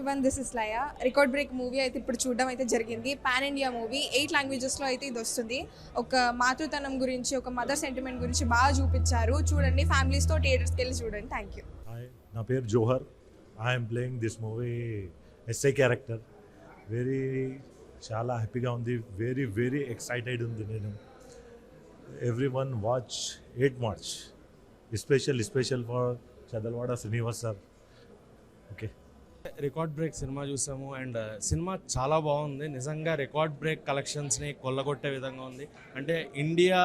everyone, this is Laya. Record break movie అయితే ఇప్పుడు చూడడం అయితే జరిగింది. పాన్ ఇండియా మూవీ 8 లాంగ్వేజెస్లో అయితే ఇది వస్తుంది. ఒక మాతృతనం గురించి, ఒక మదర్ సెంటిమెంట్ గురించి బాగా చూపించారు. చూడండి, ఫ్యామిలీస్తో థియేటర్స్కి వెళ్ళి చూడండి. Thank you. నా పేరు Johar. I'm playing this movie SI character. చాలా హ్యాపీగా ఉంది. వెరీ ఎక్సైటెడ్ ఉంది నేను. Everyone watch 8 March special for Chadalavada Srinivas sir. Okay, record break cinema చూసాము అండ్ సినిమా చాలా బాగుంది. నిజంగా రికార్డ్ బ్రేక్ కలెక్షన్స్ని కొల్లగొట్టే విధంగా ఉంది. అంటే ఇండియా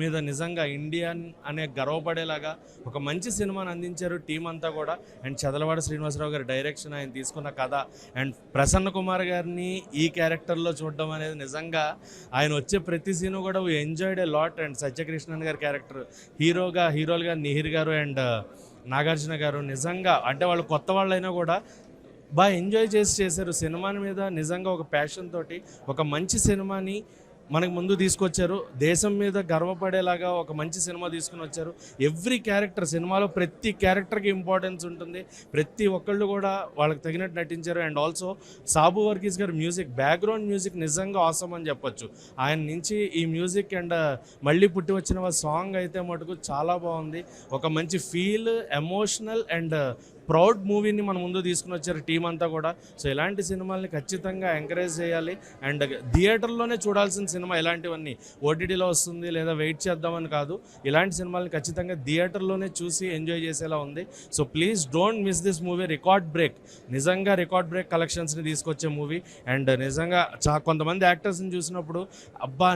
మీద నిజంగా ఇండియన్ అనే గర్వపడేలాగా ఒక మంచి సినిమాని అందించారు టీం అంతా కూడా. అండ్ చదలవాడ శ్రీనివాసరావు గారి డైరెక్షన్, ఆయన తీసుకున్న కథ అండ్ ప్రసన్న కుమార్ గారిని ఈ క్యారెక్టర్లో చూడడం అనేది నిజంగా ఆయన వచ్చే ప్రతి సీను కూడా we enjoyed a lot. And Satyakrishnan గారి క్యారెక్టర్ హీరోలుగా నిహిర్ గారు అండ్ నాగార్జున గారు నిజంగా అంటే వాళ్ళు కొత్త వాళ్ళైనా కూడా బాగా ఎంజాయ్ చేశారు సినిమాని మీద. నిజంగా ఒక ప్యాషన్ తోటి ఒక మంచి సినిమాని మనకు ముందు తీసుకొచ్చారు. దేశం మీద గర్వపడేలాగా ఒక మంచి సినిమా తీసుకుని వచ్చారు. ఎవ్రీ క్యారెక్టర్, సినిమాలో ప్రతి క్యారెక్టర్కి ఇంపార్టెన్స్ ఉంటుంది. ప్రతి ఒక్కళ్ళు కూడా వాళ్ళకి తగినట్టు నటించారు. అండ్ ఆల్సో సాబు వర్గీస్ గారి మ్యూజిక్, బ్యాక్గ్రౌండ్ మ్యూజిక్ నిజంగా ఆసమ్ అని చెప్పొచ్చు. ఆయన నుంచి ఈ మ్యూజిక్ అండ్ మళ్ళీ పుట్టి వచ్చిన సాంగ్ అయితే మటుకు చాలా బాగుంది. ఒక మంచి ఫీల్, ఎమోషనల్ అండ్ ప్రౌడ్ మూవీని మన ముందు తీసుకుని వచ్చారు టీం అంతా కూడా. సో ఇలాంటి సినిమాల్ని ఖచ్చితంగా ఎంకరేజ్ చేయాలి. అండ్ థియేటర్లోనే చూడాల్సిన సినిమా ఇలాంటివన్నీ. ఓటీటీలో వస్తుంది లేదా వెయిట్ చేద్దామని కాదు, ఇలాంటి సినిమాల్ని ఖచ్చితంగా థియేటర్లోనే చూసి ఎంజాయ్ చేసేలా ఉంది. So please don't miss this movie. Record break, నిజంగా రికార్డ్ బ్రేక్ కలెక్షన్స్ని తీసుకొచ్చే మూవీ. అండ్ నిజంగా కొంతమంది యాక్టర్స్ని చూసినప్పుడు అబ్బా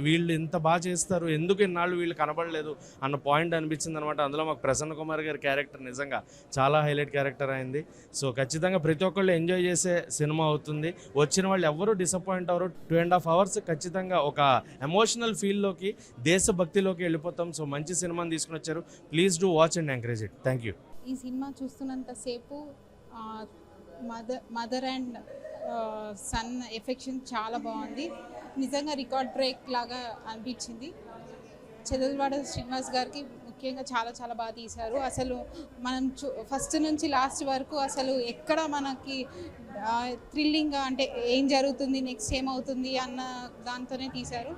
వీళ్ళు ఇంత బాగా చేస్తారు, ఎందుకు ఇన్నాళ్ళు వీళ్ళు కనబడలేదు అన్న పాయింట్ అనిపించింది అనమాట. అందులో మాకు ప్రసన్న కుమార్ గారి క్యారెక్టర్ నిజంగా చాలా హైలైట్ క్యారెక్టర్ అయింది. సో ఖచ్చితంగా ప్రతి ఒక్కళ్ళు ఎంజాయ్ చేసే సినిమా అవుతుంది. వచ్చిన వాళ్ళు ఎవరు డిసప్పాయింట్ అవ్వరు. 2.5 hours ఖచ్చితంగా ఒక ఎమోషనల్ ఫీల్లోకి, దేశభక్తిలోకి వెళ్ళిపోతాం. సో మంచి సినిమాని తీసుకుని వచ్చారు. Please do watch and encourage it. Thank you. ఈ సినిమా చూస్తున్నంతసేపు మదర్ అండ్ సన్ ఎఫెక్షన్ చాలా బాగుంది. నిజంగా రికార్డ్ బ్రేక్ లాగా అనిపించింది. చదలవాడ శ్రీనివాస్ గారికి ముఖ్యంగా చాలా బాగా తీశారు. అసలు మనం ఫస్ట్ నుంచి లాస్ట్ వరకు అసలు ఎక్కడ మనకి థ్రిల్లింగ్గా, అంటే ఏం జరుగుతుంది, నెక్స్ట్ ఏమవుతుంది అన్న దాంతోనే తీశారు.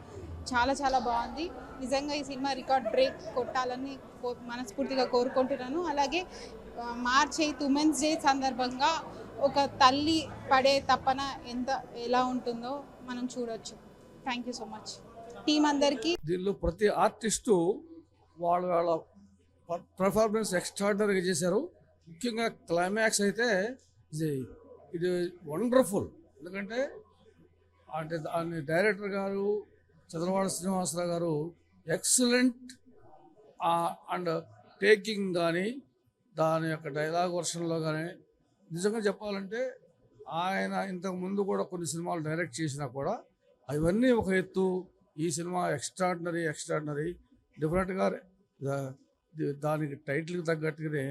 చాలా బాగుంది. నిజంగా ఈ సినిమా రికార్డ్ బ్రేక్ కొట్టాలని మనస్ఫూర్తిగా కోరుకుంటున్నాను. అలాగే మార్చ్ 8 ఉమెన్స్ డే సందర్భంగా ఒక తల్లి పడే తపన ఎలా ఉంటుందో మనం చూడొచ్చు. Thank you so much team అందరికీ. దీనిలో ప్రతి ఆర్టిస్టు వాళ్ళ పర్ఫార్మెన్స్ ఎక్స్ట్రాడినరీగా చేశారు. ముఖ్యంగా క్లైమాక్స్ అయితే ఇది వండర్ఫుల్. ఎందుకంటే అంటే దాని డైరెక్టర్ గారు చంద్రవాడ శ్రీనివాసరావు గారు ఎక్సలెంట్ అండ్ టేకింగ్ కానీ, దాని యొక్క డైలాగ్ వర్షన్లో కానీ నిజంగా చెప్పాలంటే ఆయన ఇంతకు ముందు కూడా కొన్ని సినిమాలు డైరెక్ట్ చేసినా కూడా అవన్నీ ఒక ఎత్తు. ఈ సినిమా ఎక్స్ట్రాడినరీ డిఫరెంట్గా దానికి టైటిల్కి తగ్గట్టుగానే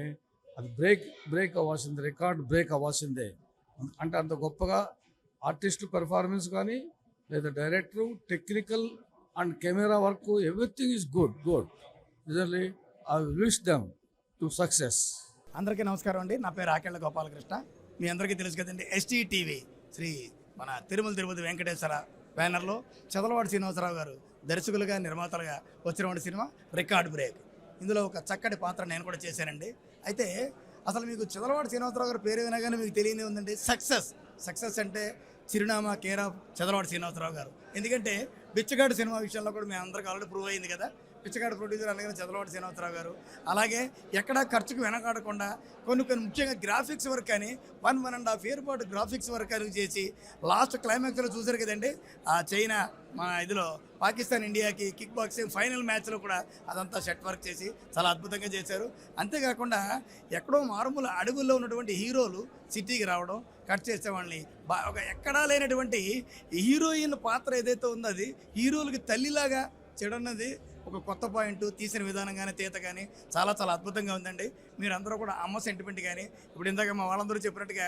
అది బ్రేక్ అవ్వాల్సిందే, రికార్డ్ బ్రేక్ అవ్వాల్సిందే. అంటే అంత గొప్పగా ఆర్టిస్టు పెర్ఫార్మెన్స్ కానీ, లేదా director, technical and camera work, everything is good. రిజల్లీ I wish them to success. అందరికీ నమస్కారం అండి. నా పేరు ఆకెళ్ళ గోపాలకృష్ణ. మీ అందరికీ తెలుసు కదండి, STTV శ్రీ మన తిరుపతి వెంకటేశ్వర బ్యానర్లో చదలవాడ శ్రీనివాసరావు గారు దర్శకులుగా, నిర్మాతలుగా వచ్చినటువంటి సినిమా రికార్డ్ బ్రేక్. ఇందులో ఒక చక్కటి పాత్ర నేను కూడా చేశానండి. అయితే అసలు మీకు చదలవాడ శ్రీనివాసరావు గారు పేరు వినగానే మీకు తెలియదే ఉందండి. సక్సెస్ అంటే చిరునామా కేర్ ఆఫ్ చదలవాడ శ్రీనివాసరావు గారు. ఎందుకంటే బిచ్చగాడు సినిమా విషయంలో కూడా మేము అందరికీ ఆల్రెడీ ప్రూవ్ అయింది కదా. పిచ్చగాడు ప్రొడ్యూసర్ అనగానే చదలవాడ శ్రీనివాసరావు గారు. అలాగే ఎక్కడా ఖర్చుకు వెనకాడకుండా కొన్ని ముఖ్యంగా గ్రాఫిక్స్ వర్క్ అని 1.5 year పాటు గ్రాఫిక్స్ వర్క్ అని చేసి లాస్ట్ క్లైమాక్స్లో చూశారు కదండి. ఆ చైనా మన ఇదిలో పాకిస్తాన్ ఇండియాకి కిక్ బాక్సింగ్ ఫైనల్ మ్యాచ్లో కూడా అదంతా సెట్ వర్క్ చేసి చాలా అద్భుతంగా చేశారు. అంతేకాకుండా ఎక్కడో మారుమూల అడవుల్లో ఉన్నటువంటి హీరోలు సిటీకి రావడం, కట్ చేసే వాళ్ళని ఒక ఎక్కడా లేనటువంటి హీరోయిన్ పాత్ర ఏదైతే ఉందో అది హీరోలకి తల్లిలాగా చెడన్నది ఒక కొత్త పాయింట్ తీసిన విధానం కానీ తీత కానీ చాలా చాలా అద్భుతంగా ఉందండి. మీరందరూ కూడా అమ్మ సెంటిమెంట్ కానీ ఇప్పుడు ఇందాక మా వాళ్ళందరూ చెప్పినట్టుగా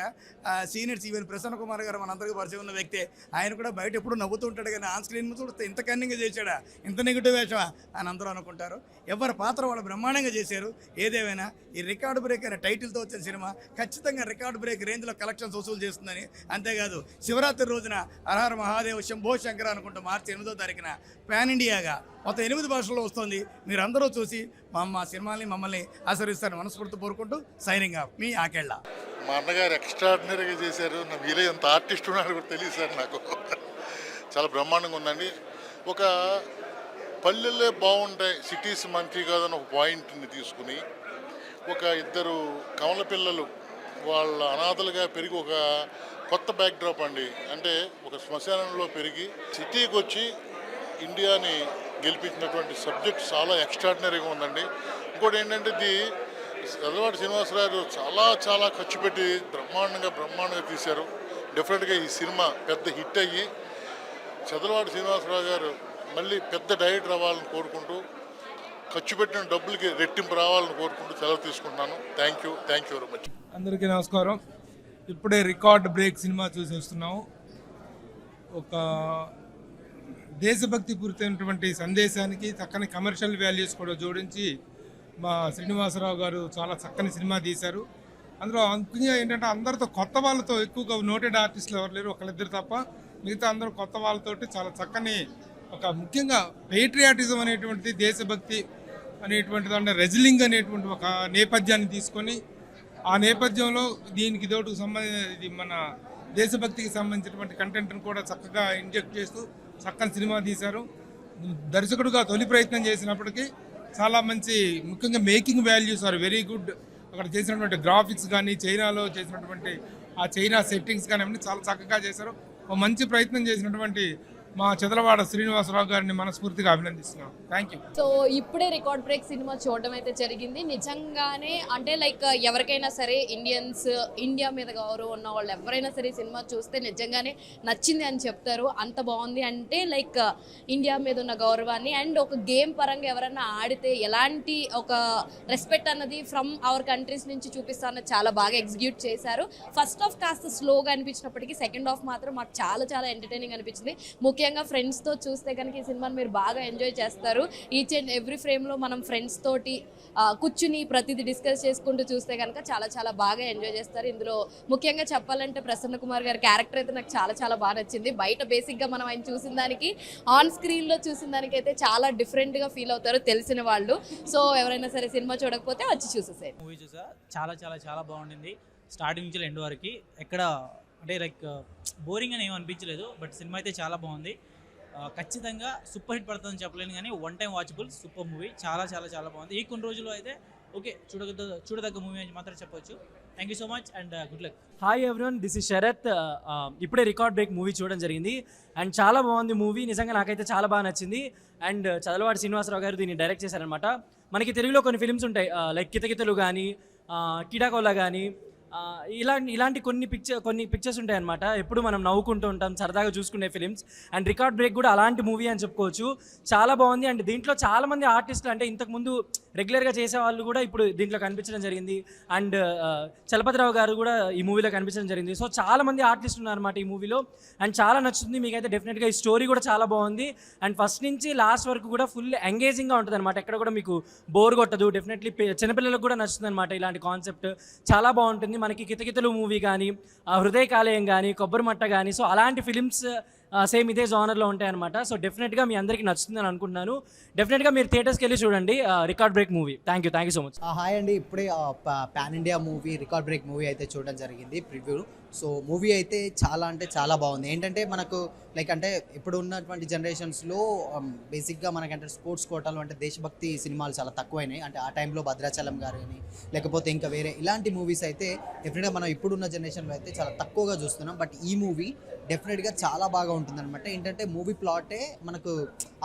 సీనియర్స్ ఈవెన్ ప్రసన్న కుమార్ గారు మనందరికీ పరిచయం ఉన్న వ్యక్తే. ఆయన కూడా బయట ఎప్పుడు నవ్వుతూ ఉంటాడు కానీ ఆన్ స్క్రీన్ చూస్తే ఇంత కన్నింగ్ చేశాడా, ఇంత నెగిటివ్ వేషమా అని అందరూ అనుకుంటారు. ఎవరి పాత్ర వాళ్ళు బ్రహ్మాండంగా చేశారు. ఏదేమైనా ఈ రికార్డు బ్రేక్ అనే టైటిల్తో వచ్చిన సినిమా ఖచ్చితంగా రికార్డు బ్రేక్ రేంజ్లో కలెక్షన్స్ వసూలు చేస్తుందని. అంతేకాదు శివరాత్రి రోజున హరహర మహాదేవ్ శంభో శంకర అనుకుంటూ మార్చి 8వ తారీఖున పాన్ ఇండియాగా మొత్తం 8 భాషల్లో వస్తుంది. మీరందరూ చూసి మా సినిమాల్ని మమ్మల్ని ఆశీర్వదిస్తారని మనస్ఫూర్తి కోరుకుంటూ సైనింగ్ ఆఫ్ మీ ఆకేళ్ళ. మా అన్నగారు ఎక్స్ట్రాడినరీగా చేశారు. నా మీరే ఎంత ఆర్టిస్ట్ ఉన్నారో కూడా తెలియదు సార్ నాకు. చాలా బ్రహ్మాండంగా ఉందండి. ఒక పల్లెల్లే బాగుంటాయి, సిటీస్ మంచి కాదని ఒక పాయింట్ని తీసుకుని ఒక ఇద్దరు కమల పిల్లలు వాళ్ళ అనాథలుగా పెరిగి ఒక కొత్త బ్యాక్డ్రాప్ అండి. అంటే ఒక శ్మశానంలో పెరిగి సిటీకి వచ్చి ఇండియాని గెలిపించినటువంటి సబ్జెక్ట్ చాలా ఎక్స్ట్రాడినరీగా ఉందండి. ఇంకోటి ఏంటంటే ఇది చదలవాడి శ్రీనివాసరావు చాలా చాలా ఖర్చు పెట్టి బ్రహ్మాండంగా తీశారు. డెఫినెట్గా ఈ సినిమా పెద్ద హిట్ అయ్యి చదలవాడి శ్రీనివాసరావు గారు మళ్ళీ పెద్ద డైరెక్టర్ అవ్వాలని కోరుకుంటూ ఖర్చు పెట్టిన డబ్బులకి రెట్టింపు రావాలని కోరుకుంటూ సెలవు తీసుకుంటున్నాను. Thank you very much. అందరికీ నమస్కారం. ఇప్పుడే రికార్డ్ బ్రేక్ సినిమా చూసి వస్తున్నాము. ఒక దేశభక్తి పూరితమైనటువంటి సందేశానికి చక్కని కమర్షియల్ వాల్యూస్ కూడా జోడించి మా శ్రీనివాసరావు గారు చాలా చక్కని సినిమా తీశారు. అందులో ముఖ్యంగా ఏంటంటే అందరితో కొత్త వాళ్ళతో ఎక్కువగా నోటెడ్ ఆర్టిస్టులు ఎవరు లేరు, ఒకళ్ళిద్దరు తప్ప. మిగతా అందరూ కొత్త వాళ్ళతోటి చాలా చక్కని ఒక ముఖ్యంగా పేట్రియాటిజం అనేటువంటిది, దేశభక్తి అనేటువంటిది, అంటే రెజ్లింగ్ అనేటువంటి ఒక నేపథ్యాన్ని తీసుకొని ఆ నేపథ్యంలో దీనికి ఇదోటికి సంబంధించి మన దేశభక్తికి సంబంధించినటువంటి కంటెంట్ని కూడా చక్కగా ఇంజెక్ట్ చేస్తూ చక్కని సినిమా తీశారు. దర్శకుడుగా తొలి ప్రయత్నం చేసినప్పటికీ చాలా మంచి ముఖ్యంగా making values are very good. అక్కడ చేసినటువంటి గ్రాఫిక్స్ కానీ చైనాలో చేసినటువంటి ఆ చైనా సెట్టింగ్స్ కానీ అన్నీ చాలా చక్కగా చేశారు. ఒక మంచి ప్రయత్నం చేసినటువంటి మా చదలవాడ శ్రీనివాసరావు గారిని మనస్ఫూర్తిగా అభినందిస్తున్నాం. Thank you. సో ఇప్పుడే రికార్డ్ బ్రేక్ సినిమా చూడడం అయితే జరిగింది. నిజంగానే అంటే లైక్ ఎవరికైనా సరే ఇండియా మీద గౌరవం ఉన్న వాళ్ళు ఎవరైనా సరే సినిమా చూస్తే నిజంగానే నచ్చింది అని చెప్తారు. అంత బాగుంది. అంటే లైక్ ఇండియా మీద ఉన్న గౌరవాన్ని అండ్ ఒక గేమ్ పరంగా ఎవరైనా ఆడితే ఎలాంటి ఒక రెస్పెక్ట్ అన్నది ఫ్రమ్ అవర్ కంట్రీస్ నుంచి చూపిస్తా అన్నది చాలా బాగా ఎగ్జిక్యూట్ చేశారు. ఫస్ట్ హాఫ్ కాస్త స్లోగా అనిపించినప్పటికీ సెకండ్ హాఫ్ మాత్రం మాకు చాలా చాలా ఎంటర్టైనింగ్ అనిపించింది. ముఖ్యంగా ఫ్రెండ్స్తో చూస్తే కనుక ఈ సినిమాని మీరు బాగా ఎంజాయ్ చేస్తారు. ఈచ్ అండ్ ఎవ్రీ ఫ్రేమ్లో మనం ఫ్రెండ్స్ తోటి కూర్చుని ప్రతిదీ డిస్కస్ చేసుకుంటూ చూస్తే కనుక చాలా చాలా బాగా ఎంజాయ్ చేస్తారు. ఇందులో ముఖ్యంగా చెప్పాలంటే ప్రసన్న కుమార్ గారి క్యారెక్టర్ అయితే నాకు చాలా చాలా బాగా నచ్చింది. బయట బేసిక్గా మనం ఆయన చూసిన దానికి ఆన్ స్క్రీన్లో చూసిన దానికైతే చాలా డిఫరెంట్గా ఫీల్ అవుతారు తెలిసిన వాళ్ళు. సో ఎవరైనా సరే సినిమా చూడకపోతే వచ్చి చూసేసారు. మూవీ చూసా, చాలా చాలా చాలా బాగుండింది. స్టార్టింగ్ నుంచి ఎండ్ వరకు ఎక్కడ అంటే లైక్ బోరింగ్ అని ఏం అనిపించలేదు. బట్ సినిమా అయితే చాలా బాగుంది. ఖచ్చితంగా సూపర్ హిట్ పడుతుందని చెప్పలేను కానీ one time watchable super movie. చాలా చాలా చాలా బాగుంది. ఈ కొన్ని రోజుల్లో అయితే ఓకే చూడదగ్గ మూవీ అని మాత్రం చెప్పొచ్చు. Thank you so much and good luck. Hi everyone, this is Sharath. ఇప్పుడే రికార్డ్ బ్రేక్ మూవీ చూడడం జరిగింది అండ్ చాలా బాగుంది మూవీ. నిజంగా నాకైతే చాలా బాగా నచ్చింది. అండ్ చదలవాడి శ్రీనివాసరావు గారు దీన్ని డైరెక్ట్ చేశారనమాట. మనకి తెలుగులో కొన్ని ఫిల్మ్స్ ఉంటాయి లైక్ కితకితలు కానీ కిడాకోలా కానీ ఇలాంటి కొన్ని పిక్చర్స్ ఉంటాయి అనమాట. ఎప్పుడు మనం నవ్వుకుంటూ ఉంటాం, సరదాగా చూసుకునే ఫిలిమ్స్. అండ్ రికార్డ్ బ్రేక్ కూడా అలాంటి మూవీ అని చెప్పుకోవచ్చు. చాలా బాగుంది. అండ్ దీంట్లో చాలామంది ఆర్టిస్టులు అంటే ఇంతకుముందు రెగ్యులర్గా చేసే వాళ్ళు కూడా ఇప్పుడు దీంట్లో కనిపించడం జరిగింది. అండ్ చలపతిరావు గారు కూడా ఈ మూవీలో కనిపించడం జరిగింది. సో చాలామంది ఆర్టిస్టులు ఉన్నారన్నమాట ఈ మూవీలో. అండ్ చాలా నచ్చుతుంది మీకైతే. డెఫినెట్గా ఈ స్టోరీ కూడా చాలా బాగుంది. అండ్ ఫస్ట్ నుంచి లాస్ట్ వరకు కూడా ఫుల్ ఎంగేజింగ్గా ఉంటుంది అనమాట. ఎక్కడ కూడా మీకు బోర్ కొట్టదు. డెఫినెట్లీ చిన్నపిల్లలకు కూడా నచ్చుతుంది అనమాట ఇలాంటి కాన్సెప్ట్. చాలా బాగుంటుంది. మనకి కితకితలు మూవీ కానీ హృదయ కాలేయం కానీ కొబ్బరిమట్ట కానీ సో అలాంటి ఫిలిమ్స్ సేమ్ ఇదే జానర్లో ఉంటాయి అనమాట. సో డెఫినెట్గా మీ అందరికీ నచ్చుతుందని అనుకుంటున్నాను. డెఫినెట్గా మీరు థియేటర్స్కి వెళ్ళి చూడండి record break movie. Thank you so much. Hi అండి, ఇప్పుడే pan India movie record break movie అయితే చూడడం జరిగింది ప్రివ్యూ. సో మూవీ అయితే చాలా అంటే చాలా బాగుంది. ఏంటంటే మనకు లైక్ అంటే ఇప్పుడు ఉన్నటువంటి జనరేషన్స్లో బేసిక్గా మనకంటే స్పోర్ట్స్ కోటాలు అంటే దేశభక్తి సినిమాలు చాలా తక్కువైనాయి. అంటే ఆ టైంలో భద్రాచలం గారు అని లేకపోతే ఇంకా వేరే ఇలాంటి మూవీస్ అయితే డెఫినెట్గా మనం ఇప్పుడున్న జనరేషన్లో అయితే చాలా తక్కువగా చూస్తున్నాం. బట్ ఈ మూవీ డెఫినెట్గా చాలా బాగా ఉంటుందన్నమాట. ఏంటంటే మూవీ ప్లాటే మనకు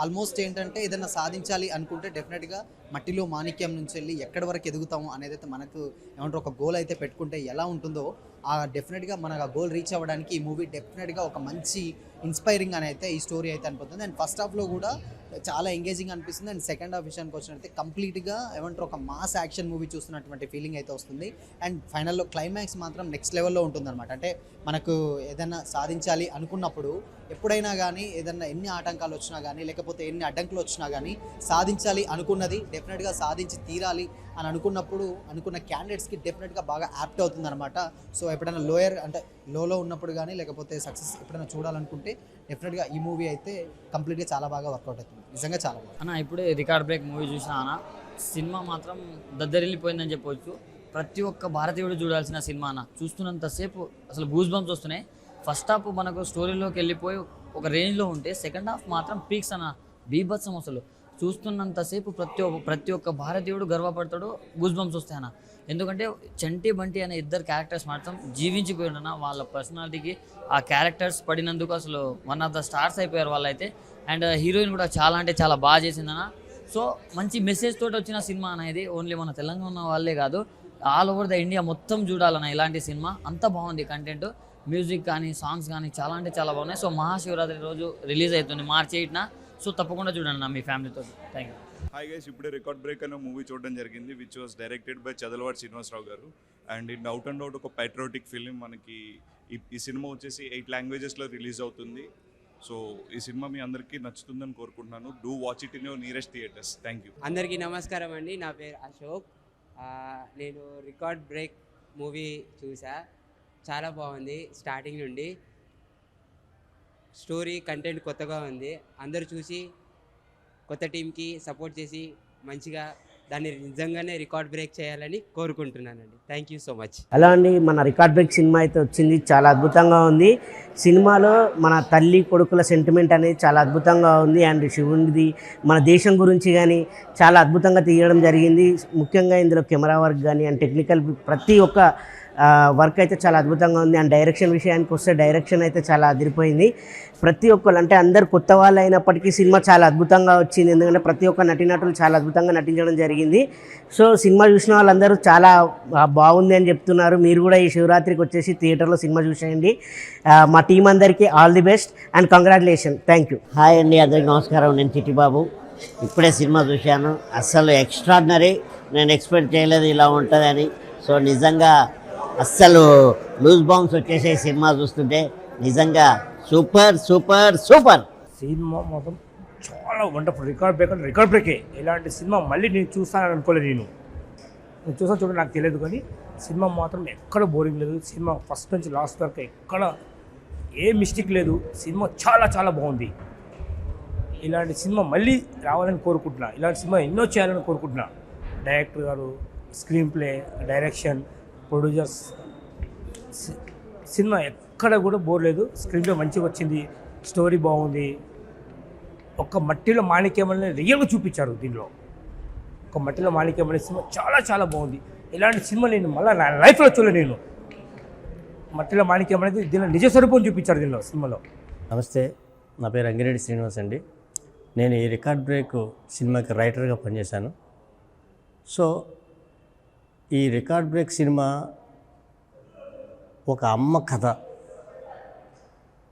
ఆల్మోస్ట్ ఏంటంటే ఏదైనా సాధించాలి అనుకుంటే డెఫినెట్గా మట్టిలో మాణిక్యం నుంచి వెళ్ళి ఎక్కడి వరకు ఎదుగుతాము అనేది అయితే మనకు ఏమంటారు ఒక గోల్ అయితే పెట్టుకుంటే ఎలా ఉంటుందో ఆ డెఫినెట్గా మనకు ఆ గోల్ రీచ్ అవ్వడానికి ఈ మూవీ డెఫినెట్గా ఒక మంచి ఇన్స్పైరింగ్ అని అయితే ఈ స్టోరీ అయితే అనిపోతుంది. అండ్ ఫస్ట్ హాఫ్లో కూడా చాలా ఎంగేజింగ్ అనిపిస్తుంది. అండ్ సెకండ్ హాఫ్ విషయానికి వచ్చినట్లయితే కంప్లీట్గా ఏమంటారు ఒక మాస్ యాక్షన్ మూవీ చూస్తున్నటువంటి ఫీలింగ్ అయితే వస్తుంది. అండ్ ఫైనల్లో క్లైమాక్స్ మాత్రం నెక్స్ట్ లెవెల్లో ఉంటుందన్నమాట. అంటే మనకు ఏదైనా సాధించాలి అనుకున్నప్పుడు ఎప్పుడైనా కానీ ఏదైనా ఎన్ని ఆటంకాలు వచ్చినా కానీ లేకపోతే ఎన్ని అడ్డంకులు వచ్చినా కానీ సాధించాలి అనుకున్నది డెఫినెట్గా సాధించి తీరాలి అని అనుకున్నప్పుడు అనుకున్న క్యాండిడేట్స్కి డెఫినెట్గా బాగా యాప్ట్ అవుతుందన్నమాట. సో ఎప్పుడైనా లోయర్ అంటే లోలో ఉన్నప్పుడు కానీ లేకపోతే సక్సెస్ ఎప్పుడైనా చూడాలనుకుంటే డెఫినెట్గా ఈ మూవీ అయితే కంప్లీట్గా చాలా బాగా వర్కౌట్ అవుతుంది. నిజంగా చాలా బాగా. అన్న ఇప్పుడే రికార్డ్ బ్రేక్ మూవీ చూసినా అన్న, సినిమా మాత్రం దద్దరిల్లిపోయిందని చెప్పవచ్చు. ప్రతి ఒక్క భారతీయుడు చూడాల్సిన సినిమా అన్న. చూస్తున్నంతసేపు అసలు గూస్ బంప్స్ వస్తున్నాయి. ఫస్ట్ హాఫ్ మనకు స్టోరీలోకి వెళ్ళిపోయి ఒక రేంజ్లో ఉంటే సెకండ్ హాఫ్ మాత్రం పీక్స్ అన్న, బీభత్సం. అసలు చూస్తున్నంతసేపు ప్రతి ఒక్క భారతీయుడు గర్వపడతాడు, గూస్ బంప్స్ వస్తాయన్న. ఎందుకంటే చంటి బంటి అనే ఇద్దరు క్యారెక్టర్స్ మాత్రం జీవించిపోయిన వాళ్ళ పర్సనాలిటీకి ఆ క్యారెక్టర్స్ పడినందుకు అసలు వన్ ఆఫ్ ద స్టార్స్ అయిపోయారు వాళ్ళైతే. అండ్ హీరోయిన్ కూడా చాలా అంటే చాలా బాగా చేసిందన్న. సో మంచి మెసేజ్ తోటి వచ్చిన సినిమా అనేది ఓన్లీ మన తెలంగాణ వాళ్ళే కాదు, ఆల్ ఓవర్ ద ఇండియా మొత్తం చూడాలన్న ఇలాంటి సినిమా. అంత బాగుంది కంటెంట్, మ్యూజిక్ కానీ సాంగ్స్ కానీ చాలా అంటే చాలా బాగున్నాయి. సో మహాశివరాత్రి రోజు రిలీజ్ అవుతుంది March 8న. సో తప్పకుండా చూడండి నా మీ ఫ్యామిలీతో. Thank you. హాయ్ గైస్, ఇప్పుడే రికార్డ్ బ్రేక్ అనే మూవీ చూడడం జరిగింది, which was directed by Chadalavada Srinivasa Rao garu. And it out and out ఒక ప్యాట్రియాటిక్ ఫిలిం. మనకి ఈ సినిమా వచ్చేసి 8 లాంగ్వేజెస్లో రిలీజ్ అవుతుంది. సో ఈ సినిమా మీ అందరికీ నచ్చుతుందని కోరుకుంటున్నాను. Do watch it in your nearest theatres. Thank you. అందరికీ నమస్కారం అండి. నా పేరు అశోక్. నేను రికార్డ్ బ్రేక్ మూవీ చూసా. చాలా బాగుంది స్టార్టింగ్ నుండి. స్టోరీ కంటెంట్ కొత్తగా ఉంది. అందరూ చూసి కొత్త టీంకి సపోర్ట్ చేసి మంచిగా దాన్ని నిజంగానే రికార్డ్ బ్రేక్ చేయాలని కోరుకుంటున్నానండి. Thank you so much. అలా అండి, మన రికార్డ్ బ్రేక్ సినిమా అయితే వచ్చింది, చాలా అద్భుతంగా ఉంది. సినిమాలో మన తల్లి కొడుకుల సెంటిమెంట్ అనేది చాలా అద్భుతంగా ఉంది. అండ్ శివునిది మన దేశం గురించి కానీ చాలా అద్భుతంగా తీయడం జరిగింది. ముఖ్యంగా ఇందులో కెమెరా వర్క్ కానీ అండ్ టెక్నికల్ ప్రతి ఒక్క వర్క్ అయితే చాలా అద్భుతంగా ఉంది. అండ్ డైరెక్షన్ విషయానికి వస్తే డైరెక్షన్ అయితే చాలా అదిరిపోయింది. ప్రతి ఒక్కరు అంటే అందరు కొత్త వాళ్ళు అయినప్పటికీ సినిమా చాలా అద్భుతంగా వచ్చింది. ఎందుకంటే ప్రతి ఒక్క నటీనటులు చాలా అద్భుతంగా నటించడం జరిగింది. సో సినిమా చూసిన వాళ్ళందరూ చాలా బాగుంది అని చెప్తున్నారు. మీరు కూడా ఈ శివరాత్రికి వచ్చేసి థియేటర్లో సినిమా చూసేయండి. మా టీం అందరికీ all the best and congratulation. Thank you. Hi అండి, అందరికీ నమస్కారం. నేను చిట్టిబాబు. ఇప్పుడే సినిమా చూశాను. అస్సలు ఎక్స్ట్రాడినరీ. నేను ఎక్స్పెక్ట్ చేయలేదు ఇలా ఉంటుందని. సో నిజంగా అస్సలు లూజ్ బాంబ్స్ వచ్చేసే సినిమా చూస్తుంటే నిజంగా సూపర్ సూపర్ సూపర్. సినిమా మొత్తం చాలా వండర్ఫుల్. రికార్డ్ బ్రేక్ అంటే రికార్డ్ బ్రేకే. ఇలాంటి సినిమా మళ్ళీ నేను చూస్తానని అనుకోలేదు. నేను చూసాను చూడండి, నాకు తెలియదు, కానీ సినిమా మాత్రం ఎక్కడ బోరింగ్ లేదు. సినిమా ఫస్ట్ నుంచి లాస్ట్ వరకు ఎక్కడ ఏ మిస్టేక్ లేదు. సినిమా చాలా చాలా బాగుంది. ఇలాంటి సినిమా మళ్ళీ రావాలని కోరుకుంటున్నా. ఇలాంటి సినిమా ఎన్నో చేయాలని కోరుకుంటున్నా. డైరెక్టర్ గారు, screen play, direction, producers, cinema ఎక్కడ కూడా బోర్ లేదు. స్క్రీన్ ప్లే మంచిగా వచ్చింది, స్టోరీ బాగుంది. ఒక మట్టిలో మాణిక్యం అనేది రియల్గా చూపించారు దీనిలో. ఒక మట్టిలో మాణిక్యం అనే సినిమా చాలా చాలా బాగుంది. ఇలాంటి సినిమా నేను మళ్ళీ నా లైఫ్లో చూడలేదు. నేను మట్టిలో మాణిక్యం అనేది దీనిలో నిజ స్వరూపం చూపించారు దీనిలో సినిమాలో. నమస్తే, నా పేరు అంగిరెడ్డి శ్రీనివాస్ అండి. నేను ఈ రికార్డ్ బ్రేక్ సినిమాకి రైటర్గా పనిచేశాను. సో ఈ రికార్డ్ బ్రేక్ సినిమా ఒక అమ్మ కథ.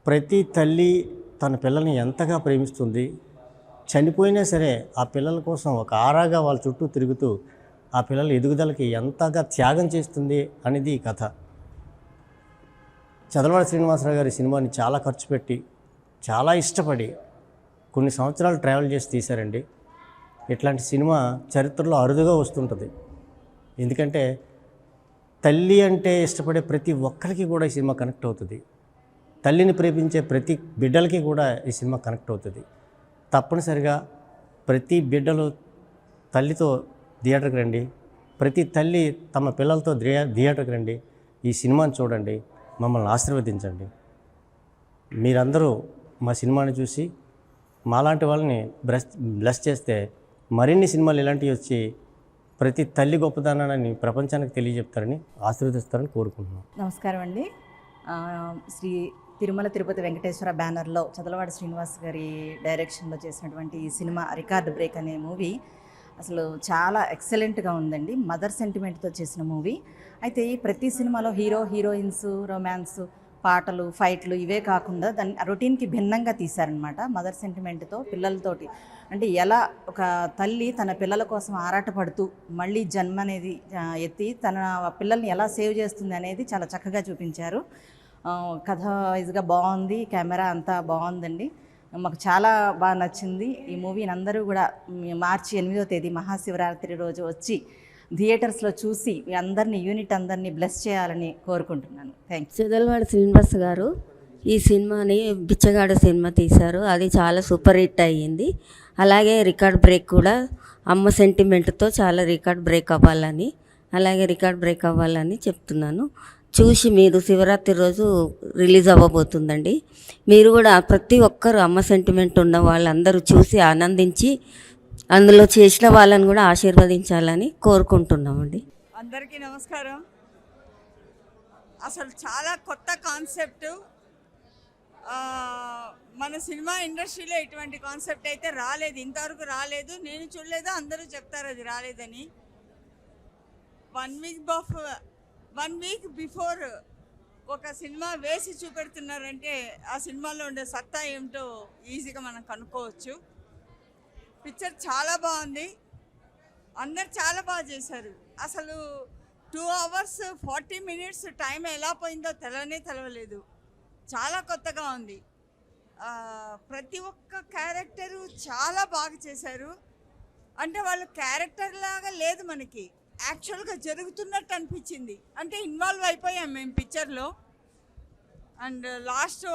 ప్రతి తల్లి తన పిల్లల్ని ఎంతగా ప్రేమిస్తుంది, చనిపోయినా సరే ఆ పిల్లల కోసం ఒక ఆరాగా వాళ్ళ చుట్టూ తిరుగుతూ ఆ పిల్లల ఎదుగుదలకి ఎంతగా త్యాగం చేస్తుంది అనేది ఈ కథ. చదలవాడ శ్రీనివాసరావు గారి సినిమాని చాలా ఖర్చు పెట్టి చాలా ఇష్టపడి కొన్ని సంవత్సరాలు ట్రావెల్ చేసి తీశారండి. ఇట్లాంటి సినిమా చరిత్రలో అరుదుగా వస్తుంటుంది. ఎందుకంటే తల్లి అంటే ఇష్టపడే ప్రతి ఒక్కరికి కూడా ఈ సినిమా కనెక్ట్ అవుతుంది. తల్లిని ప్రేమించే ప్రతి బిడ్డలకి కూడా ఈ సినిమా కనెక్ట్ అవుతుంది. తప్పనిసరిగా ప్రతి బిడ్డలు తల్లితో థియేటర్కి రండి. ప్రతి తల్లి తమ పిల్లలతో థియేటర్కి రండి. ఈ సినిమాని చూడండి, మమ్మల్ని ఆశీర్వదించండి. మీరందరూ మా సినిమాని చూసి మాలాంటి వాళ్ళని బ్లెస్ చేస్తే మరిన్ని సినిమాలు ఇలాంటివి వచ్చి ప్రతి తల్లి గొప్పదనాన్ని ప్రపంచానికి తెలియజెప్తారని ఆశీర్వదిస్తారని కోరుకుంటున్నాను. నమస్కారం అండి. శ్రీ తిరుమల తిరుపతి వెంకటేశ్వర బ్యానర్లో చదలవాడ శ్రీనివాస్ గారి డైరెక్షన్లో చేసినటువంటి ఈ సినిమా రికార్డ్ బ్రేక్ అనే మూవీ అసలు చాలా ఎక్సలెంట్గా ఉందండి. మదర్ సెంటిమెంట్తో చేసిన మూవీ. అయితే ప్రతి సినిమాలో హీరో హీరోయిన్స్ రొమాన్స్ పాటలు ఫైట్లు ఇవే కాకుండా దాన్ని రొటీన్కి భిన్నంగా తీశారనమాట. మదర్ సెంటిమెంట్తో పిల్లలతోటి అంటే ఎలా ఒక తల్లి తన పిల్లల కోసం ఆరాటపడుతూ మళ్ళీ జన్మ అనేది ఎత్తి తన పిల్లల్ని ఎలా సేవ్ చేస్తుంది అనేది చాలా చక్కగా చూపించారు. కథ వైజ్గా బాగుంది, కెమెరా అంతా బాగుందండి. మాకు చాలా బాగా నచ్చింది ఈ మూవీని. అందరూ కూడా మార్చి 8వ తేదీ మహాశివరాత్రి రోజు వచ్చి థియేటర్స్లో చూసి అందరినీ యూనిట్ అందరినీ బ్లెస్ చేయాలని కోరుకుంటున్నాను. Thank you. చెదలవాడ శ్రీనివాస్ గారు ఈ సినిమాని బిచ్చగాడు సినిమా తీశారు. అది చాలా సూపర్ హిట్ అయ్యింది. అలాగే రికార్డ్ బ్రేక్ కూడా అమ్మ సెంటిమెంట్తో చాలా రికార్డ్ బ్రేక్ అవ్వాలని చెప్తున్నాను. చూసి మీరు శివరాత్రి రోజు రిలీజ్ అవ్వబోతుందండి. మీరు కూడా ప్రతి ఒక్కరు అమ్మ సెంటిమెంట్ ఉన్న వాళ్ళందరూ చూసి ఆనందించి అందులో చేసిన వాళ్ళని కూడా ఆశీర్వదించాలని కోరుకుంటున్నామండి. అందరికీ నమస్కారం. అసలు చాలా కొత్త కాన్సెప్ట్. మన సినిమా ఇండస్ట్రీలో ఇటువంటి కాన్సెప్ట్ అయితే రాలేదు, ఇంతవరకు రాలేదు. నేను చూడలేదు, అందరూ చెప్తారు అది రాలేదని. 1 వీక్ బిఫోర్ ఒక సినిమా వేసి చూపెడుతున్నారంటే ఆ సినిమాలో ఉండే సత్తా ఏమిటో ఈజీగా మనం కనుక్కోవచ్చు. పిక్చర్ చాలా బాగుంది, అందరు చాలా బాగా చేశారు. అసలు 2 hours 40 minutes టైం ఎలా పోయిందో తెలవలేదు. చాలా కొత్తగా ఉంది. ప్రతి ఒక్క క్యారెక్టరు చాలా బాగా చేశారు. అంటే వాళ్ళు క్యారెక్టర్ లాగా లేదు, మనకి యాక్చువల్గా జరుగుతున్నట్టు అనిపించింది. అంటే ఇన్వాల్వ్ అయిపోయాం మేము పిక్చర్లో. అండ్ లాస్ట్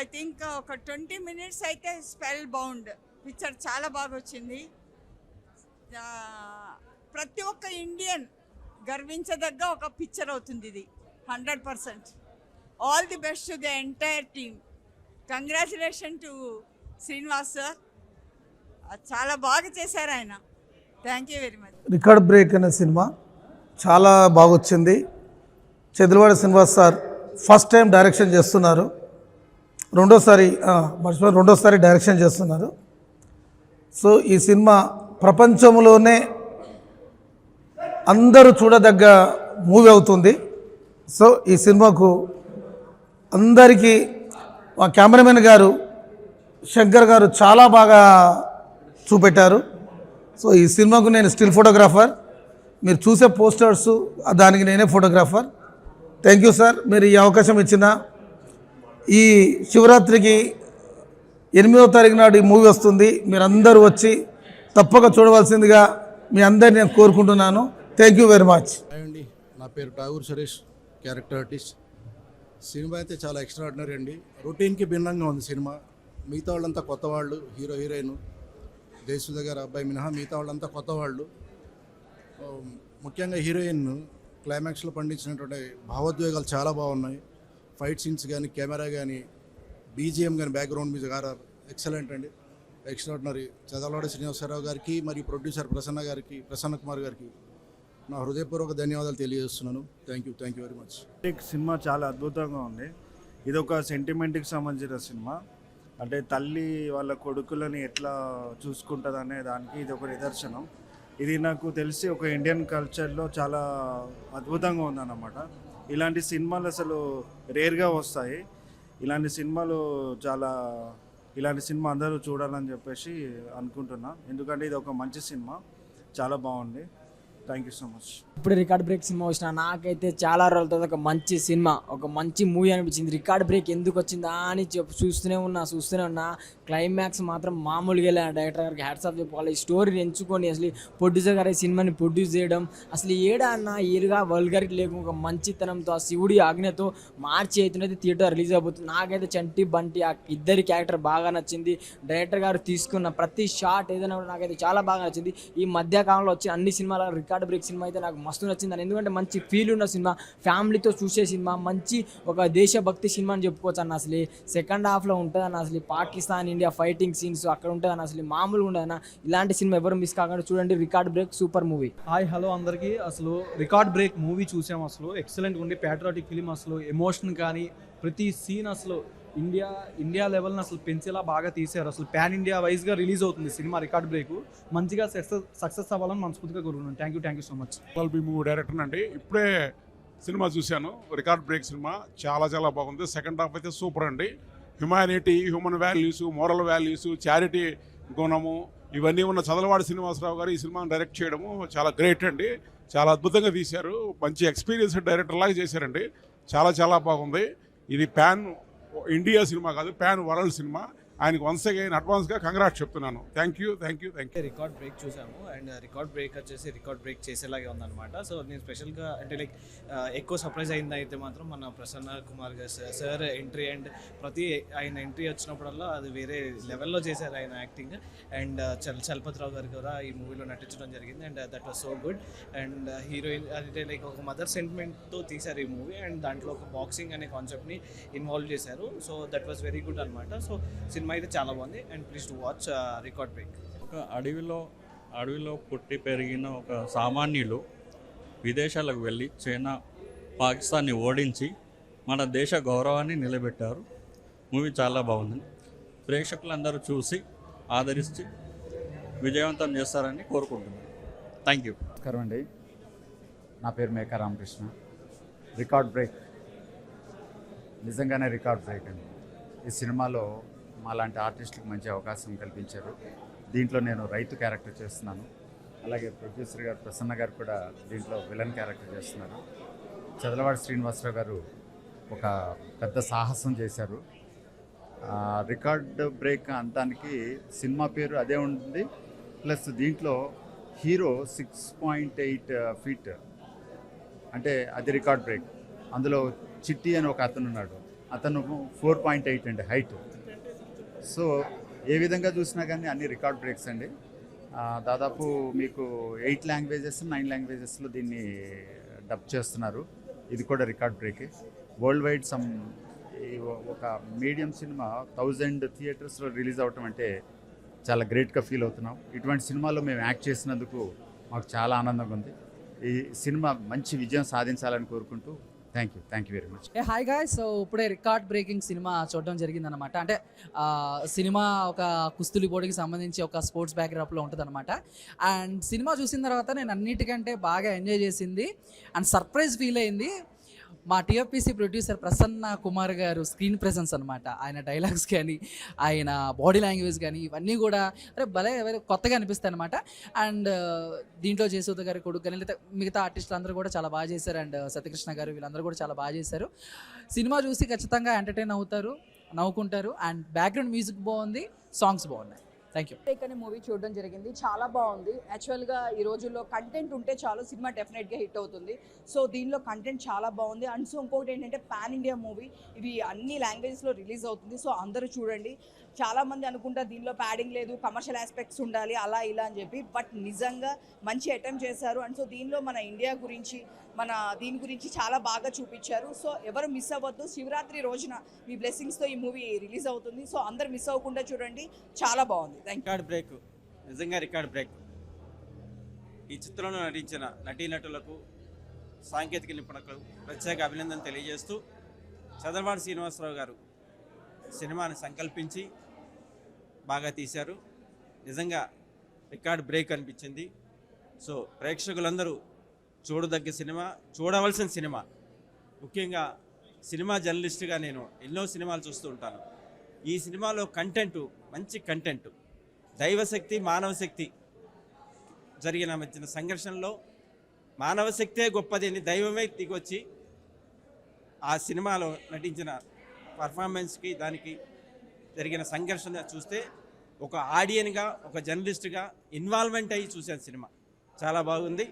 ఐ థింక్ ఒక 20 minutes అయితే స్పెల్ బౌండ్. పిక్చర్ చాలా బాగా వచ్చింది. ప్రతి ఒక్క ఇండియన్ గర్వించదగ్గ ఒక పిక్చర్ అవుతుంది ఇది 100%. All the best to the entire team. Congratulation to Srinivas sir, చాలా బాగా చేశారు ఆయన. Thank you very much. Record break అనే సినిమా చాలా బాగా వచ్చింది. Chedalavada Srinivas sir first time direction చేస్తున్నారు, రెండోసారి డైరెక్షన్ చేస్తున్నారు. సో ఈ సినిమా ప్రపంచంలోనే అందరూ చూడదగ్గ మూవీ అవుతుంది. సో ఈ సినిమాకు అందరికీ మా కెమెరామెన్ గారు శంకర్ గారు చాలా బాగా చూపెట్టారు. సో ఈ సినిమాకు నేను స్టిల్ ఫోటోగ్రాఫర్, మీరు చూసే పోస్టర్స్ దానికి నేనే ఫోటోగ్రాఫర్. థ్యాంక్ యూ సార్, మీరు ఈ అవకాశం ఇచ్చిన. ఈ శివరాత్రికి 8వ తారీఖు నాడు ఈ మూవీ వస్తుంది, మీరందరూ వచ్చి తప్పక చూడవలసిందిగా మీ అందరిని నేను కోరుకుంటున్నాను. Thank you very much. అండి, నా పేరు ఠాగూర్ సురేష్, క్యారెక్టర్ ఆర్టిస్ట్. సినిమా అయితే చాలా ఎక్స్ట్రాడినరీ అండి. రొటీన్కి భిన్నంగా ఉంది సినిమా. మిగతా వాళ్ళంతా కొత్త వాళ్ళు, హీరోయిన్ జయసుధ గారు అబ్బాయి మినహా మిగతా వాళ్ళంతా కొత్త వాళ్ళు. ముఖ్యంగా హీరోయిన్ క్లైమాక్స్లో పండించినటువంటి భావోద్వేగాలు చాలా బాగున్నాయి. ఫైట్ సీన్స్ కానీ, కెమెరా కానీ, బీజిఎం కానీ, బ్యాక్గ్రౌండ్ మ్యూజిక్ ఆర్ఆర్ ఎక్సలెంట్ అండి, ఎక్స్ట్రాడినరీ. చదలవాడ శ్రీనివాసరావు గారికి మరియు ప్రొడ్యూసర్ ప్రసన్న కుమార్ గారికి నా హృదయపూర్వక ధన్యవాదాలు తెలియజేస్తున్నాను. Thank you very much. Cinema చాలా అద్భుతంగా ఉంది. ఇది ఒక సెంటిమెంట్కి సంబంధించిన సినిమా. అంటే తల్లి వాళ్ళ కొడుకులని ఎట్లా చూసుకుంటుంది అనే దానికి ఇది ఒక నిదర్శనం. ఇది నాకు తెలిసి ఒక ఇండియన్ కల్చర్లో చాలా అద్భుతంగా ఉందన్నమాట. ఇలాంటి సినిమాలు అసలు రేర్గా వస్తాయి. ఇలాంటి సినిమా అందరూ చూడాలని చెప్పేసి అనుకుంటున్నా. ఎందుకంటే ఇది ఒక మంచి సినిమా, చాలా బాగుంది. Thank you so much. ఇప్పుడు రికార్డ్ బ్రేక్ సినిమా వచ్చిన నాకైతే చాలా రోజుల తర్వాత ఒక మంచి సినిమా, ఒక మంచి మూవీ అనిపించింది. రికార్డ్ బ్రేక్ ఎందుకు వచ్చిందా అని చూస్తూనే ఉన్నా. క్లైమాక్స్ మాత్రం మామూలుగా వెళ్ళా. డైరెక్టర్ గారికి హ్యాట్స్ ఆఫ్ చెప్పుకోవాలి. ఈ స్టోరీని ఎంచుకొని అసలు ప్రొడ్యూసర్ గారు ఈ సినిమాని ప్రొడ్యూస్ చేయడం, అసలు ఏడా అన్న ఏరుగా వల్గారిటీ లేకుండా ఒక మంచితనంతో ఆ శివుడి ఆజ్ఞతో మార్చి అయితే థియేటర్ రిలీజ్ అయిపోతుంది. నాకైతే చంటి బంటి ఆ ఇద్దరి క్యారెక్టర్ బాగా నచ్చింది. డైరెక్టర్ గారు తీసుకున్న ప్రతి షాట్ ఏదైనా కూడా నాకైతే చాలా బాగా నచ్చింది. ఈ మధ్యకాలంలో వచ్చిన అన్ని సినిమాల రికార్డ్ బ్రేక్ సినిమా అయితే నాకు మస్తు నచ్చింది. ఎందుకంటే మంచి ఫీల్ ఉన్న సినిమా, ఫ్యామిలీతో చూసే సినిమా, మంచి ఒక దేశభక్తి సినిమా అని చెప్పుకోవచ్చు అన్న. అసలు సెకండ్ హాఫ్లో ఉంటుంది అన్న. అసలు పాకిస్తాన్ ఇండియా ఫైటింగ్ సీన్స్ అక్కడ ఉంటుంది అన్న. అసలు మామూలుగా ఉండదు అన్న. ఇలాంటి సినిమా ఎవరు మిస్ కాకుండా చూడండి. Record break super movie. Hi hello అందరికీ. అసలు రికార్డ్ బ్రేక్ మూవీ చూసాము. అసలు ఎక్సలెంట్గా ఉండి ప్యాట్రియాటిక్ ఫిలిం. అసలు ఎమోషన్ కానీ ప్రతి సీన్ అసలు ఇండియా లెవెల్ని అసలు పెంచేలా బాగా తీశారు. అసలు పాన్ ఇండియా వైజ్గా రిలీజ్ అవుతుంది సినిమా రికార్డ్ బ్రేక్. మంచిగా సక్సెస్ అవ్వాలని మనస్ఫూర్తిగా కోరుకున్నాను. Thank you so much. Movie director అండి. ఇప్పుడే సినిమా చూశాను. రికార్డ్ బ్రేక్ సినిమా చాలా చాలా బాగుంది. సెకండ్ హాఫ్ అయితే సూపర్ అండి. Humanity, human values, moral values, charity గుణము ఇవన్నీ ఉన్న చదలవాడి శ్రీనివాసరావు గారు ఈ సినిమాను డైరెక్ట్ చేయడము చాలా గ్రేట్ అండి. చాలా అద్భుతంగా తీశారు. మంచి ఎక్స్పీరియన్స్ డైరెక్టర్ లాగా చేశారండి. చాలా చాలా బాగుంది. ఇది ప్యాన్ ఇండియా సినిమా కాదు, ప్యాన్ వరల్డ్ సినిమా. ఆయనకు వన్స్ అగైన్ అడ్వాన్స్గా కంగ్రాట్స్ చెప్తున్నాను. Thank you. రికార్డ్ బ్రేక్ చూసాము అండ్ రికార్డ్ బ్రేక్ వచ్చేసి రికార్డ్ బ్రేక్ చేసేలాగే ఉందన్నమాట. సో నేను స్పెషల్గా అంటే లైక్ ఎక్కువ సర్ప్రైజ్ అయింది అయితే మాత్రం మన ప్రసన్న కుమార్ గారు సార్ ఎంట్రీ అండ్ ప్రతి ఆయన ఎంట్రీ వచ్చినప్పుడల్లా అది వేరే లెవెల్లో చేశారు ఆయన యాక్టింగ్. అండ్ చలపతిరావు గారు కూడా ఈ మూవీలో నటించడం జరిగింది and that was so good. And heroine అంటే లైక్ ఒక మదర్ సెంటిమెంట్తో తీశారు ఈ మూవీ అండ్ దాంట్లో ఒక బాక్సింగ్ అనే కాన్సెప్ట్ని ఇన్వాల్వ్ చేశారు. So that was very good అనమాట. సో సినిమా అయితే చాలా బాగుంది and please to watch record break. ఒక అడవిలో పుట్టి పెరిగిన ఒక సామాన్యులు విదేశాలకు వెళ్ళి చైనా పాకిస్తాన్ని ఓడించి మన దేశ గౌరవాన్ని నిలబెట్టారు. మూవీ చాలా బాగుంది. ప్రేక్షకులందరూ చూసి ఆదరించి విజయవంతం చేస్తారని కోరుకుంటున్నాను. Thank you. నమస్కారం అండి, నా పేరు మేకా రామకృష్ణ. రికార్డ్ బ్రేక్ నిజంగానే రికార్డ్ బ్రేక్ అండి. ఈ సినిమాలో మాలాంటి ఆర్టిస్టులకు మంచి అవకాశం కల్పించారు. దీంట్లో నేను రైతు క్యారెక్టర్ చేస్తున్నాను. అలాగే ప్రొడ్యూసర్ గారు ప్రసన్న గారు కూడా దీంట్లో విలన్ క్యారెక్టర్ చేస్తున్నారు. చదలవాడి శ్రీనివాసరావు గారు ఒక పెద్ద సాహసం చేశారు. రికార్డ్ బ్రేక్ అంతానికి సినిమా పేరు అదే ఉంటుంది. ప్లస్ దీంట్లో హీరో 6.8 feet అంటే అది రికార్డ్ బ్రేక్. అందులో చిట్టి అని ఒక అతను ఉన్నాడు, అతను 4.8 అండి హైట్. సో ఏ విధంగా చూసినా కానీ అన్ని రికార్డ్ బ్రేక్స్ అండి. దాదాపు మీకు 8 languages 9 languagesలో దీన్ని డబ్ చేస్తున్నారు. ఇది కూడా రికార్డ్ బ్రేకే. వరల్డ్ వైడ్ ఒక మీడియం సినిమా 1000 థియేటర్స్లో రిలీజ్ అవటం అంటే చాలా గ్రేట్గా ఫీల్ అవుతున్నాం. ఇటువంటి సినిమాలో మేము యాక్ట్ చేసినందుకు మాకు చాలా ఆనందంగా ఉంది. ఈ సినిమా మంచి విజయం సాధించాలని కోరుకుంటూ thank you very much. Hi guys. So ఇప్పుడే రికార్డ్ బ్రేకింగ్ సినిమా చూడడం జరిగిందనమాట. అంటే సినిమా ఒక కుస్తీ పోటీకి సంబంధించి ఒక స్పోర్ట్స్ బ్యాక్డ్రాప్లో ఉంటుంది అనమాట. అండ్ సినిమా చూసిన తర్వాత నేను అన్నిటికంటే బాగా ఎంజాయ్ చేసింది అండ్ సర్ప్రైజ్ ఫీల్ అయింది మా టీఎఫ్పీసీ ప్రొడ్యూసర్ ప్రసన్న కుమార్ గారు స్క్రీన్ ప్రెజెన్స్ అనమాట. ఆయన డైలాగ్స్ కానీ ఆయన బాడీ లాంగ్వేజ్ కానీ ఇవన్నీ కూడా భలే కొత్తగా అనిపిస్తాయి అనమాట. అండ్ దీంట్లో జయసూద గారి కొడుకు కానీ లేదా మిగతా ఆర్టిస్టులు అందరూ కూడా చాలా బాగా చేశారు. అండ్ సత్యకృష్ణ గారు వీళ్ళందరూ కూడా చాలా బాగా చేశారు. సినిమా చూసి ఖచ్చితంగా ఎంటర్టైన్ అవుతారు, నవ్వుకుంటారు. అండ్ బ్యాక్గ్రౌండ్ మ్యూజిక్ బాగుంది, సాంగ్స్ బాగున్నాయి. Thank you. బ్రేక్ అనే మూవీ చూడడం జరిగింది, చాలా బాగుంది. యాక్చువల్గా ఈ రోజుల్లో కంటెంట్ ఉంటే చాలు సినిమా డెఫినెట్గా హిట్ అవుతుంది. సో దీనిలో కంటెంట్ చాలా బాగుంది. అండ్ సో ఇంకొకటి ఏంటంటే పాన్ ఇండియా మూవీ, ఇవి అన్ని లాంగ్వేజెస్లో రిలీజ్ అవుతుంది. సో అందరూ చూడండి. చాలామంది అనుకుంటారు దీనిలో ప్యాడింగ్ లేదు, కమర్షియల్ ఆస్పెక్ట్స్ ఉండాలి అలా ఇలా అని చెప్పి, బట్ నిజంగా మంచి అటెంప్ట్ చేశారు. అండ్ సో దీనిలో మన ఇండియా గురించి దీని గురించి చాలా బాగా చూపించారు. సో ఎవరు మిస్ అవ్వద్దు. శివరాత్రి రోజున మీ బ్లెస్సింగ్స్తో ఈ మూవీ రిలీజ్ అవుతుంది. సో అందరు మిస్ అవ్వకుండా చూడండి, చాలా బాగుంది. రికార్డ్ బ్రేక్, నిజంగా రికార్డ్ బ్రేక్. ఈ చిత్రంలో నటించిన నటీనటులకు, సాంకేతిక నిపుణులకు ప్రత్యేక అభినందన తెలియజేస్తూ చదలవాడి శ్రీనివాసరావు గారు సినిమాని సంకల్పించి బాగా తీశారు. నిజంగా రికార్డ్ బ్రేక్ అనిపించింది. సో ప్రేక్షకులందరూ చూడదగ్గ సినిమా, చూడవలసిన సినిమా. ముఖ్యంగా సినిమా జర్నలిస్ట్గా నేను ఎన్నో సినిమాలు చూస్తూ ఉంటాను. ఈ సినిమాలో కంటెంట్, మంచి కంటెంట్, దైవశక్తి మానవశక్తి జరిగిన మధ్యన సంఘర్షణలో మానవ శక్తే గొప్పది అని దైవమే దిగొచ్చి ఆ సినిమాలో నటించిన పర్ఫార్మెన్స్కి దానికి జరిగిన సంఘర్షణ చూస్తే ఒక ఆడియన్గా, ఒక జర్నలిస్ట్గా ఇన్వాల్వ్మెంట్ అయ్యి చూశాను. సినిమా చాలా బాగుంది,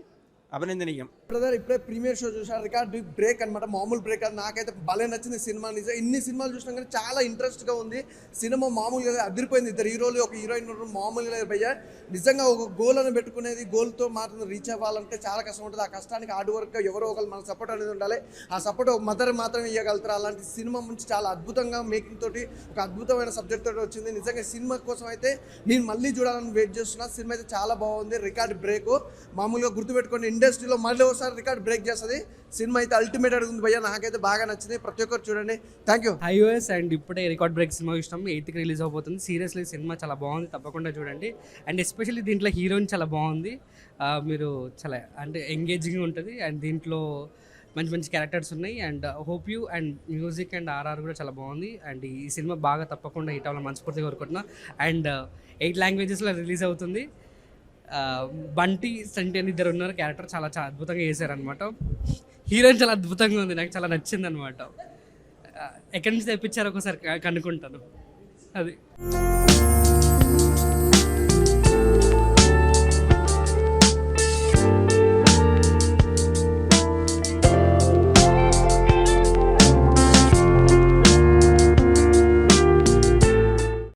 అభినందనీయం. బ్రదర్ ఇప్పుడే ప్రీమియర్ షో చూసాను. రికార్డ్ బ్రేక్ అనమాట, మామూలు బ్రేక్ అది నాకైతే భలే నచ్చింది సినిమా. నిజం ఇన్ని సినిమాలు చూసినా కానీ చాలా ఇంట్రెస్ట్గా ఉంది సినిమా. మామూలుగా అదిరిపోయింది. 2 హీరోలు, ఒక హీరోయిన్ మామూలుగా భయ్యా. నిజంగా ఒక గోల్ అని పెట్టుకునేది, గోల్తో మాత్రం రీచ్ అవ్వాలంటే చాలా కష్టం ఉంటుంది. ఆ కష్టానికి హార్డ్ వర్క్ ఎవరో ఒకరు మన సపోర్ట్ అనేది ఉండాలి. ఆ సపోర్ట్ ఒక మదర్ మాత్రమే ఇవ్వగలుగుతారు. అలాంటి సినిమా నుంచి చాలా అద్భుతంగా మేకింగ్ తోటి ఒక అద్భుతమైన సబ్జెక్ట్ తోటి వచ్చింది. నిజంగా సినిమా కోసం అయితే నేను మళ్ళీ చూడాలని వెయిట్ చేస్తున్నా. సినిమా అయితే చాలా బాగుంది. రికార్డ్ బ్రేక్ మామూలుగా గుర్తుపెట్టుకోండి, ఇండస్ట్రీలో మళ్ళీ ఒకసారి రికార్డ్ బ్రేక్ చేస్తుంది. సినిమా అయితే అల్టిమేట్ ఉంది భయ్యా, నాకైతే బాగా నచ్చింది. ప్రతి ఒక్కరు చూడండి. Thank you. ఐఓఎస్ అండ్ ఇప్పుడే రికార్డ్ బ్రేక్ సినిమా చూసినాం. 8th రిలీజ్ అవబోతుంది. సీరియస్లీ సినిమా చాలా బాగుంది, తప్పకుండా చూడండి. అండ్ ఎస్పెషల్లీ దీంట్లో హీరోయిన్ చాలా బాగుంది. మీరు చాలా అంటే ఎంగేజింగ్ ఉంటుంది. అండ్ దీంట్లో మంచి మంచి క్యారెక్టర్స్ ఉన్నాయి. And hope you and music and RR కూడా చాలా బాగుంది. అండ్ ఈ సినిమా బాగా తప్పకుండా హిట్ అవ్వాలని మనస్ఫూర్తిగా కోరుకుంటున్నా. అండ్ 8 లాంగ్వేజెస్లో రిలీజ్ అవుతుంది. బంటి సంటి అని ఇద్దరు ఉన్నారు, క్యారెక్టర్ చాలా చాలా అద్భుతంగా చేశారనమాట. హీరోయిన్ చాలా అద్భుతంగా ఉంది, నాకు చాలా నచ్చింది అనమాట. ఎక్కడి నుంచి తెప్పించారో ఒకసారి కనుక్కుంటాను అది.